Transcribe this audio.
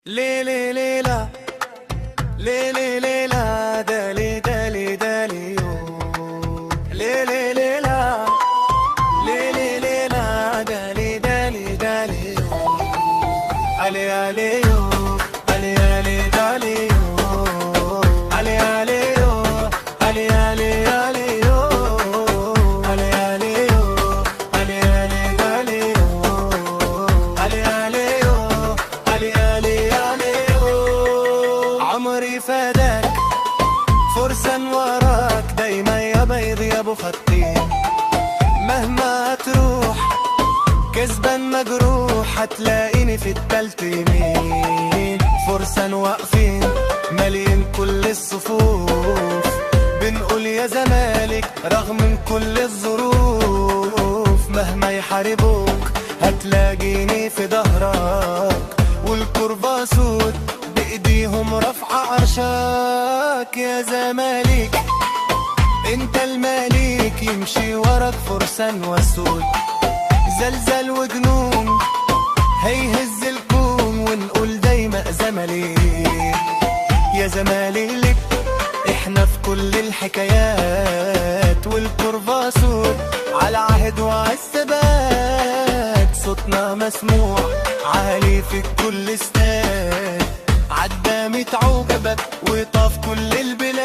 ليلي ليلى ليلي ليلى دالي دالي دالي يو ليلي ليلى ليلي ليلى دالي دالي دالي يو علي علي يو علي علي دالي يو علي علي يو علي علي علي يو علي علي يو علي علي دالي يو علي علي يو علي علي عمري فداك فرسان وراك دايما يا بيض يا ابو خطين، مهما تروح كسبان مجروح هتلاقيني في التالت يمين. فرسان واقفين مالين كل الصفوف، بنقول يا زمالك رغم من كل الظروف، مهما يحاربوك هتلاقيني في ظهرك، والكربة سود بايديهم رافعة عرشك. يا زمالك انت الملك يمشي وراك فرسان وسود، زلزال وجنون هيهز الكون ونقول دايما زمالك. يا زمالك احنا في كل الحكايات، والكربة سود على عهد وعلى الثبات، صوتنا مسموع عالي في كل استاد، عدى 100 عقبة وطاف كل البلاد.